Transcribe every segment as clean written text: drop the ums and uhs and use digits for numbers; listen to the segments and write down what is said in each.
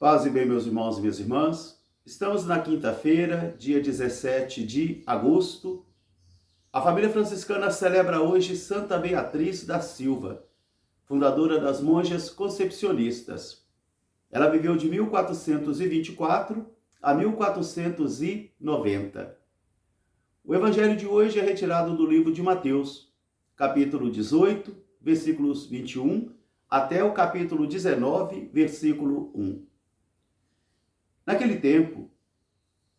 Paz e bem, meus irmãos e minhas irmãs. Estamos na quinta-feira, dia 17 de agosto. A família franciscana celebra hoje Santa Beatriz da Silva, fundadora das Monjas Concepcionistas. Ela viveu de 1424 a 1490. O evangelho de hoje é retirado do livro de Mateus, capítulo 18, versículos 21, até o capítulo 19, versículo 1. Naquele tempo,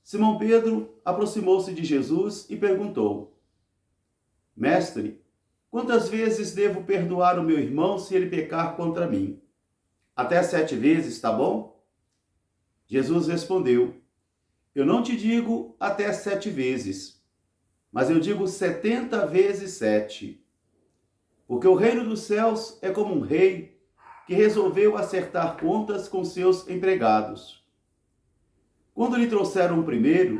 Simão Pedro aproximou-se de Jesus e perguntou: Mestre, quantas vezes devo perdoar o meu irmão se ele pecar contra mim? Até 7 vezes, tá bom? Jesus respondeu: Eu não te digo até 7 vezes, mas eu digo 70 vezes 7. Porque o reino dos céus é como um rei que resolveu acertar contas com seus empregados. Quando lhe trouxeram o primeiro,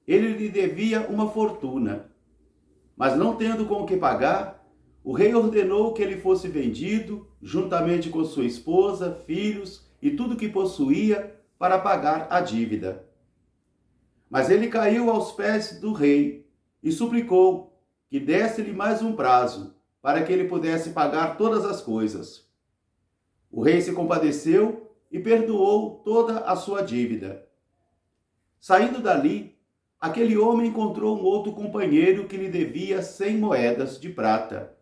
ele lhe devia uma fortuna. Mas não tendo com o que pagar, o rei ordenou que ele fosse vendido, juntamente com sua esposa, filhos e tudo que possuía, para pagar a dívida. Mas ele caiu aos pés do rei e suplicou que desse-lhe mais um prazo, para que ele pudesse pagar todas as coisas. O rei se compadeceu e perdoou toda a sua dívida. Saindo dali, aquele homem encontrou um outro companheiro que lhe devia 100 moedas de prata.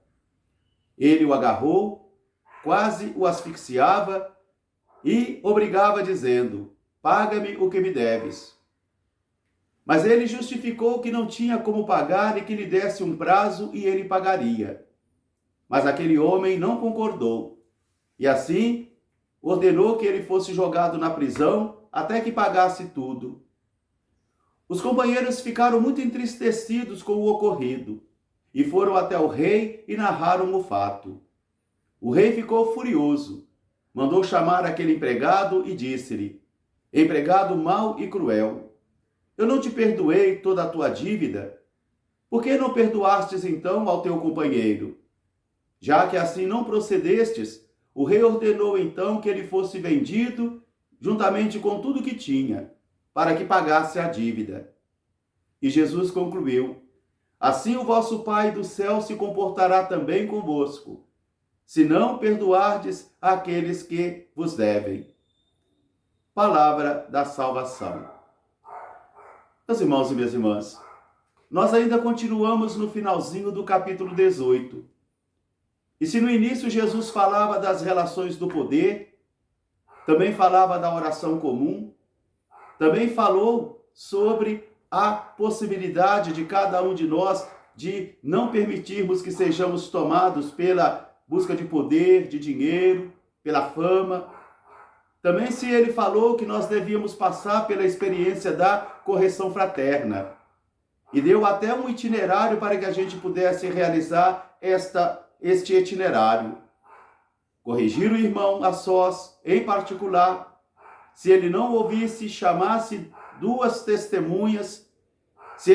Ele o agarrou, quase o asfixiava e obrigava dizendo: Paga-me o que me deves. Mas ele justificou que não tinha como pagar e que lhe desse um prazo e ele pagaria. Mas aquele homem não concordou e assim ordenou que ele fosse jogado na prisão até que pagasse tudo. Os companheiros ficaram muito entristecidos com o ocorrido e foram até o rei e narraram o fato. O rei ficou furioso, mandou chamar aquele empregado e disse-lhe: Empregado mau e cruel, eu não te perdoei toda a tua dívida? Por que não perdoastes então ao teu companheiro? Já que assim não procedestes, o rei ordenou então que ele fosse vendido, juntamente com tudo que tinha, para que pagasse a dívida. E Jesus concluiu: Assim o vosso Pai do céu se comportará também convosco, se não perdoardes aqueles que vos devem. Palavra da salvação. Meus irmãos e minhas irmãs, nós ainda continuamos no finalzinho do capítulo 18. E se no início Jesus falava das relações do poder, também falava da oração comum, também falou sobre a possibilidade de cada um de nós de não permitirmos que sejamos tomados pela busca de poder, de dinheiro, pela fama. Também se ele falou que nós devíamos passar pela experiência da correção fraterna. E deu até um itinerário para que a gente pudesse realizar este itinerário. Corrigir o irmão a sós, em particular. Se ele não ouvisse, chamasse 2 testemunhas. Se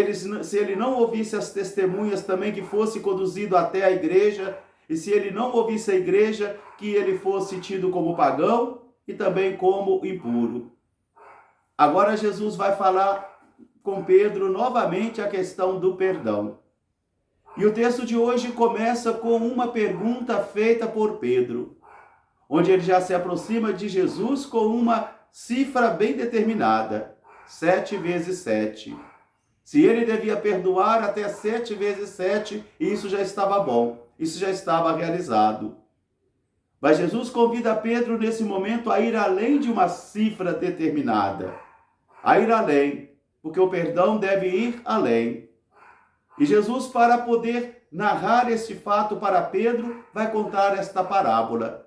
ele não ouvisse as testemunhas, também que fosse conduzido até a igreja. E se ele não ouvisse a igreja, que ele fosse tido como pagão e também como impuro. Agora Jesus vai falar com Pedro novamente a questão do perdão. E o texto de hoje começa com uma pergunta feita por Pedro, onde ele já se aproxima de Jesus com uma cifra bem determinada, 7 vezes 7. Se ele devia perdoar até 7 vezes 7, isso já estava bom, isso já estava realizado. Mas Jesus convida Pedro nesse momento a ir além de uma cifra determinada, a ir além, porque o perdão deve ir além. E Jesus, para poder narrar este fato para Pedro, vai contar esta parábola,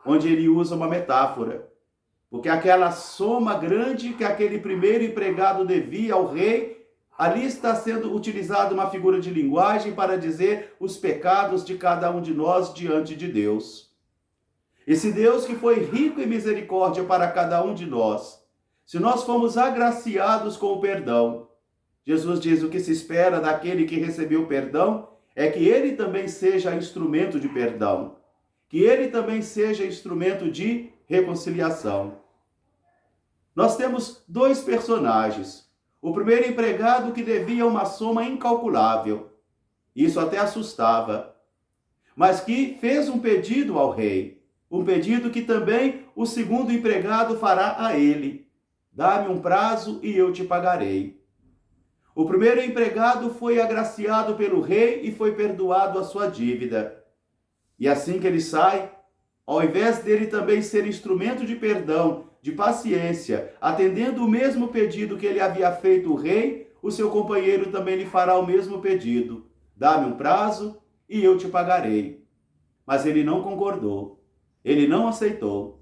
onde ele usa uma metáfora. Porque aquela soma grande que aquele primeiro empregado devia ao rei, ali está sendo utilizada uma figura de linguagem para dizer os pecados de cada um de nós diante de Deus. Esse Deus que foi rico em misericórdia para cada um de nós, se nós fomos agraciados com o perdão, Jesus diz: o que se espera daquele que recebeu perdão é que ele também seja instrumento de perdão, que ele também seja instrumento de reconciliação. Nós temos dois personagens. O primeiro empregado que devia uma soma incalculável. Isso até assustava. Mas que fez um pedido ao rei. Um pedido que também o segundo empregado fará a ele. Dá-me um prazo e eu te pagarei. O primeiro empregado foi agraciado pelo rei e foi perdoado a sua dívida. E assim que ele sai, ao invés dele também ser instrumento de perdão, de paciência, atendendo o mesmo pedido que ele havia feito o rei, o seu companheiro também lhe fará o mesmo pedido. Dá-me um prazo e eu te pagarei. Mas ele não concordou. Ele não aceitou.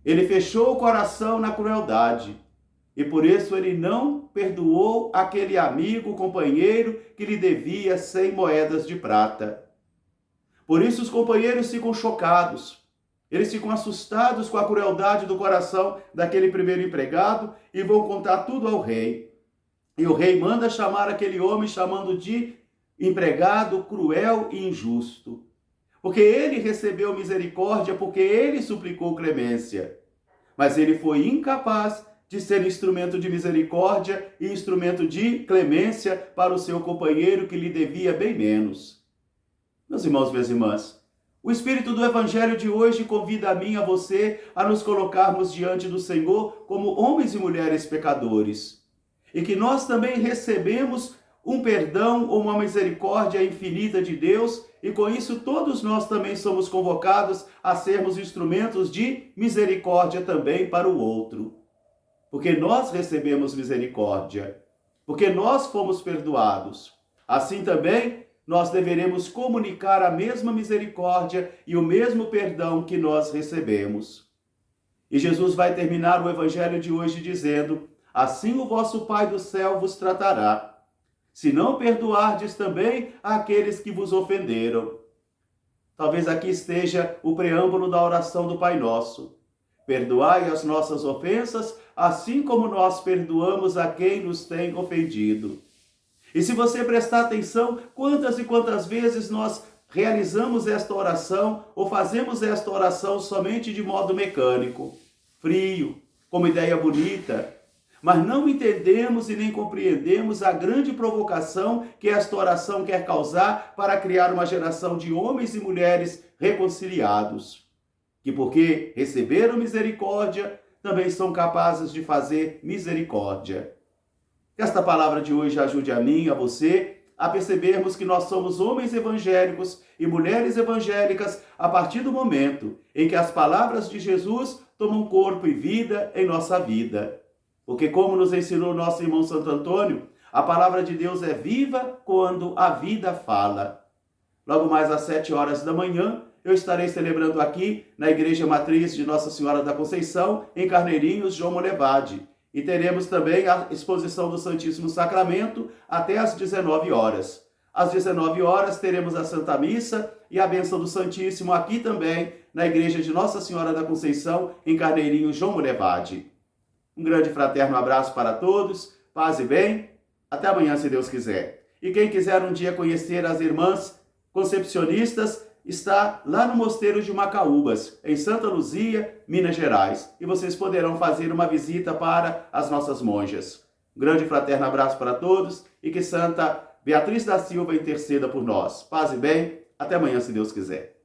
Ele fechou o coração na crueldade. E por isso ele não perdoou aquele amigo, companheiro que lhe devia 100 moedas de prata. Por isso os companheiros ficam chocados. Eles ficam assustados com a crueldade do coração daquele primeiro empregado e vão contar tudo ao rei. E o rei manda chamar aquele homem, chamando de empregado cruel e injusto. Porque ele recebeu misericórdia, porque ele suplicou clemência. Mas ele foi incapaz de ser instrumento de misericórdia e instrumento de clemência para o seu companheiro que lhe devia bem menos. Meus irmãos, minhas irmãs, o Espírito do Evangelho de hoje convida a mim e a você a nos colocarmos diante do Senhor como homens e mulheres pecadores. E que nós também recebemos um perdão ou uma misericórdia infinita de Deus, e com isso todos nós também somos convocados a sermos instrumentos de misericórdia também para o outro. Porque nós recebemos misericórdia, porque nós fomos perdoados. Assim também nós deveremos comunicar a mesma misericórdia e o mesmo perdão que nós recebemos. E Jesus vai terminar o Evangelho de hoje dizendo: assim o vosso Pai do céu vos tratará, se não perdoardes também àqueles que vos ofenderam. Talvez aqui esteja o preâmbulo da oração do Pai Nosso. Perdoai as nossas ofensas, assim como nós perdoamos a quem nos tem ofendido. E se você prestar atenção, quantas e quantas vezes nós realizamos esta oração ou fazemos esta oração somente de modo mecânico, frio, como ideia bonita, mas não entendemos e nem compreendemos a grande provocação que esta oração quer causar para criar uma geração de homens e mulheres reconciliados, que porque receberam misericórdia, também são capazes de fazer misericórdia. Que esta palavra de hoje ajude a mim, a você, a percebermos que nós somos homens evangélicos e mulheres evangélicas a partir do momento em que as palavras de Jesus tomam corpo e vida em nossa vida. Porque, como nos ensinou nosso irmão Santo Antônio, a palavra de Deus é viva quando a vida fala. Logo mais às 7 horas da manhã, eu estarei celebrando aqui na Igreja Matriz de Nossa Senhora da Conceição, em Carneirinhos, João Molevade. E teremos também a exposição do Santíssimo Sacramento até às 19 horas. Às 19 horas teremos a Santa Missa e a bênção do Santíssimo aqui também na Igreja de Nossa Senhora da Conceição, em Carneirinhos, João Molevade. Um grande fraterno abraço para todos, paz e bem, até amanhã se Deus quiser. E quem quiser um dia conhecer as irmãs concepcionistas, está lá no Mosteiro de Macaúbas, em Santa Luzia, Minas Gerais. E vocês poderão fazer uma visita para as nossas monjas. Um grande fraterno abraço para todos e que Santa Beatriz da Silva interceda por nós. Paz e bem, até amanhã se Deus quiser.